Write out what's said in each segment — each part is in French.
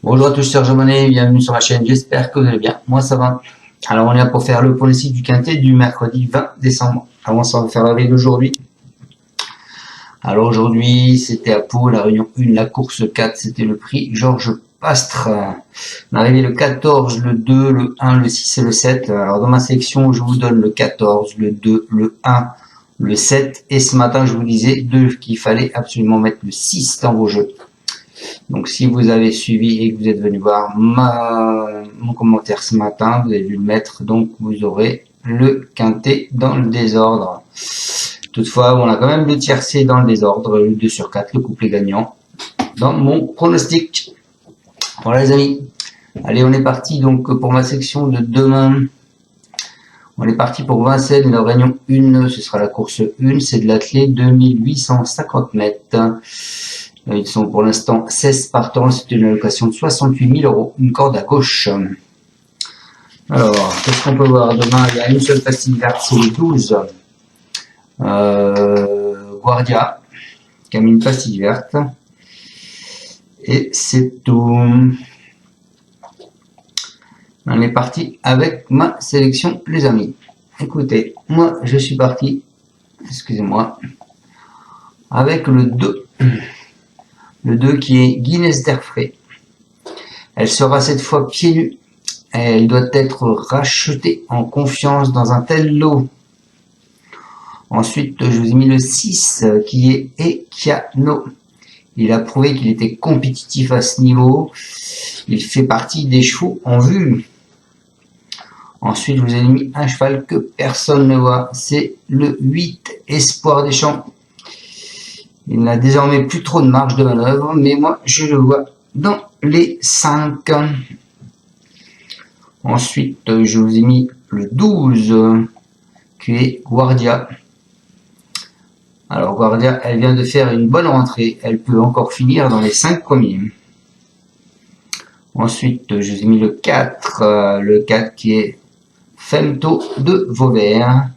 Bonjour à tous, Serge Monnet, bienvenue sur ma chaîne, j'espère que vous allez bien. Moi ça va. Alors on est là pour faire le pronostic du quintet du mercredi 20 décembre. Avant ça, on va faire la veille d'aujourd'hui. Alors aujourd'hui, c'était à Pau, la réunion 1, la course 4, c'était le prix Georges Pastre. On est arrivé le 14, le 2, le 1, le 6 et le 7. Alors dans ma sélection, je vous donne le 14, le 2, le 1, le 7. Et ce matin, je vous disais qu'il fallait absolument mettre le 6 dans vos jeux. Donc si vous avez suivi et que vous êtes venu voir mon commentaire ce matin, vous avez dû le mettre, donc vous aurez le quintet dans le désordre. Toutefois, on a quand même le tiercé dans le désordre, le 2 sur 4, le couplet gagnant dans mon pronostic. Voilà les amis, allez on est parti donc pour ma section de demain. On est parti pour Vincennes, la réunion 1, ce sera la course 1, c'est de l'athlète 2850 mètres. Ils sont pour l'instant 16 partants, c'est une allocation de 68 000 €, une corde à gauche. Alors, qu'est-ce qu'on peut voir demain? Il y a une seule pastille verte, c'est le 12. Guardia, qui a mis une pastille verte. Et c'est tout. On est parti avec ma sélection, les amis. Écoutez, moi, je suis parti, excusez-moi, avec le 2. Le 2 qui est Guinness d'Airfray. Elle sera cette fois pieds nus. Elle doit être rachetée en confiance dans un tel lot. Ensuite, je vous ai mis le 6 qui est Ekiano. Il a prouvé qu'il était compétitif à ce niveau. Il fait partie des chevaux en vue. Ensuite, je vous ai mis un cheval que personne ne voit. C'est le 8 Espoir des Champs. Il n'a désormais plus trop de marge de manœuvre, mais moi, je le vois dans les 5. Ensuite, je vous ai mis le 12, qui est Guardia. Alors, Guardia, elle vient de faire une bonne rentrée. Elle peut encore finir dans les 5 premiers. Ensuite, je vous ai mis le 4 qui est Femto de Vauvert.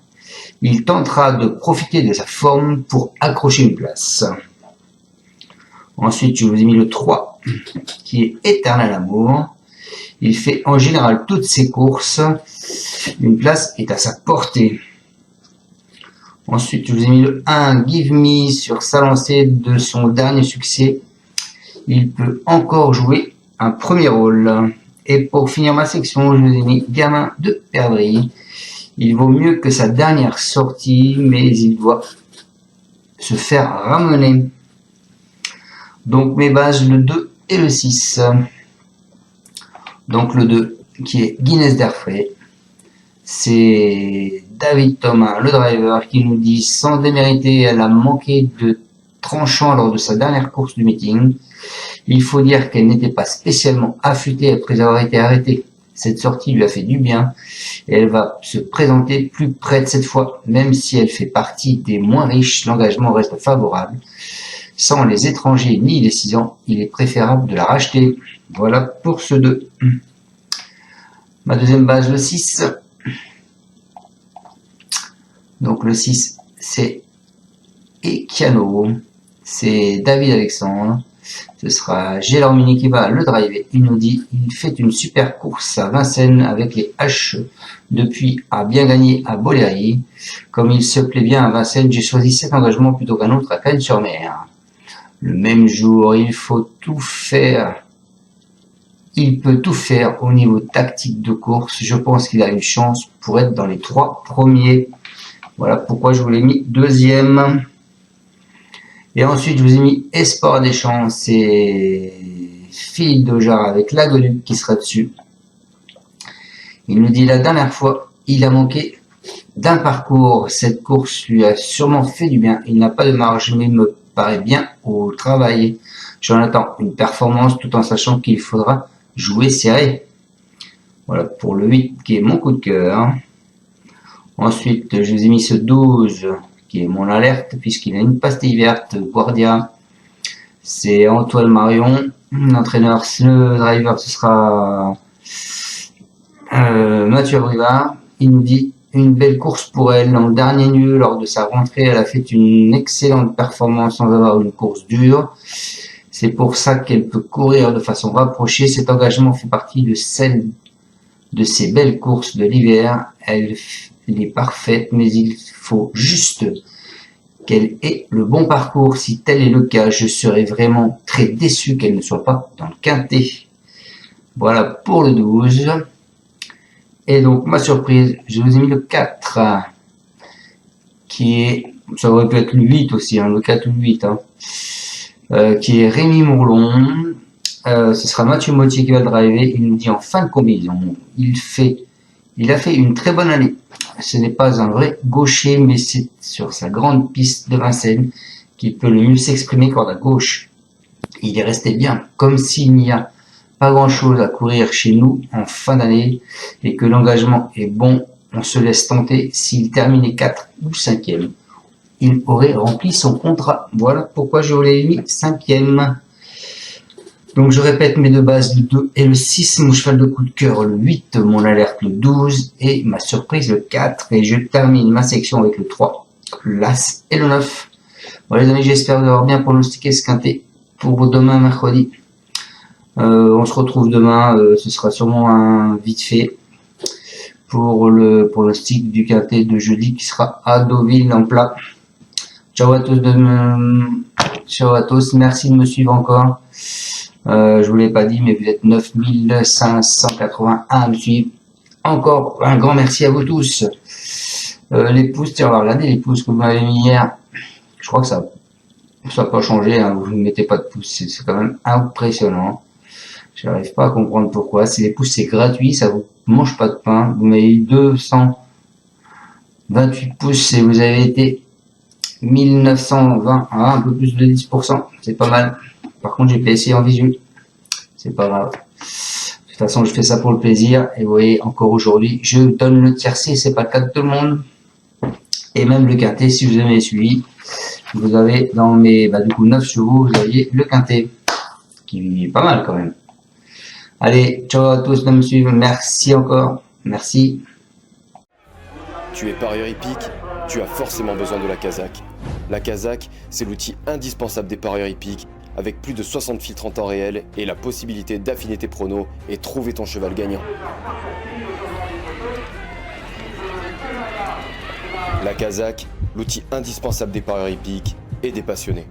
Il tentera de profiter de sa forme pour accrocher une place. Ensuite, je vous ai mis le 3, qui est Éternel Amour. Il fait en général toutes ses courses. Une place est à sa portée. Ensuite, je vous ai mis le 1, Give Me, sur sa lancée de son dernier succès. Il peut encore jouer un premier rôle. Et pour finir ma section, je vous ai mis Gamin de Perdrix. Il vaut mieux que sa dernière sortie, mais il doit se faire ramener. Donc mes bases, le 2 et le 6. Donc le 2, qui est Guinness d'Airfray. C'est David Thomas, le driver, qui nous dit, sans démériter, elle a manqué de tranchant lors de sa dernière course du meeting. Il faut dire qu'elle n'était pas spécialement affûtée après avoir été arrêtée. Cette sortie lui a fait du bien et elle va se présenter plus prête cette fois, même si elle fait partie des moins riches, l'engagement reste favorable. Sans les étrangers ni les 6 ans, il est préférable de la racheter. Voilà pour ce 2. Ma deuxième base, le 6. Donc le 6, c'est Ekiano, c'est David Alexandre. Ce sera Gélormini qui va le driver. Il nous dit, il fait une super course à Vincennes avec les H depuis a bien gagné à Boléry. Comme il se plaît bien à Vincennes, j'ai choisi cet engagement plutôt qu'un autre à Cagnes-sur-Mer. Le même jour, il faut tout faire. Il peut tout faire au niveau tactique de course. Je pense qu'il a une chance pour être dans les 3 premiers. Voilà pourquoi je vous l'ai mis deuxième. Et ensuite, je vous ai mis Espoir des Champs, c'est Philippe Dojar avec l'Agoduc qui sera dessus. Il nous dit la dernière fois, il a manqué d'un parcours. Cette course lui a sûrement fait du bien. Il n'a pas de marge, mais me paraît bien au travail. J'en attends une performance tout en sachant qu'il faudra jouer serré. Voilà pour le 8 qui est mon coup de cœur. Ensuite, je vous ai mis ce 12 qui est mon alerte, puisqu'il a une pastille verte, Guardia. C'est Antoine Marion. L'entraîneur, le driver, ce sera Mathieu Brivard. Il nous dit une belle course pour elle. Dans le dernier lieu, lors de sa rentrée, elle a fait une excellente performance sans avoir une course dure. C'est pour ça qu'elle peut courir de façon rapprochée. Cet engagement fait partie de celle de ces belles courses de l'hiver. Elle est parfaite, mais il faut juste qu'elle ait le bon parcours. Si tel est le cas, je serais vraiment très déçu qu'elle ne soit pas dans le quintet. Voilà pour le 12. Et donc, ma surprise, je vous ai mis le 4, qui est, ça aurait pu être le 8 aussi, le 4 ou le 8, qui est Rémi Mourlon. Ce sera Mathieu Mottier qui va driver. Il nous dit en fin de combinaison, il a fait une très bonne année. Ce n'est pas un vrai gaucher, mais c'est sur sa grande piste de Vincennes qu'il peut le mieux s'exprimer corde à gauche. Il est resté bien, comme s'il n'y a pas grand chose à courir chez nous en fin d'année et que l'engagement est bon. On se laisse tenter. S'il terminait 4 ou 5e, il aurait rempli son contrat. Voilà pourquoi je l'ai mis 5e. Donc je répète mes deux bases, le 2 et le 6, mon cheval de coup de cœur le 8, mon alerte le 12 et ma surprise le 4. Et je termine ma section avec le 3, l'As et le 9. Voilà les amis, j'espère vous avoir bien pronostiqué ce quintet pour demain mercredi. On se retrouve demain, ce sera sûrement un vite fait pour le pronostic du quintet de jeudi qui sera à Deauville en plat. Ciao à tous, merci de me suivre encore. Je vous l'ai pas dit, mais vous êtes 9581 à me suivre. Encore un grand merci à vous tous. Les pouces, tiens, regardez les pouces que vous m'avez mis hier. Je crois que ça n'a pas changé, vous ne mettez pas de pouces, c'est quand même impressionnant. Je n'arrive pas à comprendre pourquoi. Si les pouces c'est gratuit, ça vous mange pas de pain. Vous m'avez eu 228 pouces et vous avez été 1920, un peu plus de 10%. C'est pas mal. Par contre, j'ai PSI en visu. C'est pas grave. De toute façon, je fais ça pour le plaisir. Et vous voyez, encore aujourd'hui, je donne le tiercé. C'est pas le cas de tout le monde. Et même le quintet, si vous avez suivi, vous avez dans mes, du coup, 9 chevaux, vous aviez le quintet. Qui est pas mal quand même. Allez, ciao à tous de me suivre. Merci encore. Merci. Tu es parieur hippique, tu as forcément besoin de la Kazakh. La Kazakh, c'est l'outil indispensable des parieurs hippiques, avec plus de 60 filtres en temps réel et la possibilité d'affiner tes pronos et trouver ton cheval gagnant. La Kazakh, l'outil indispensable des parieurs hippiques et des passionnés.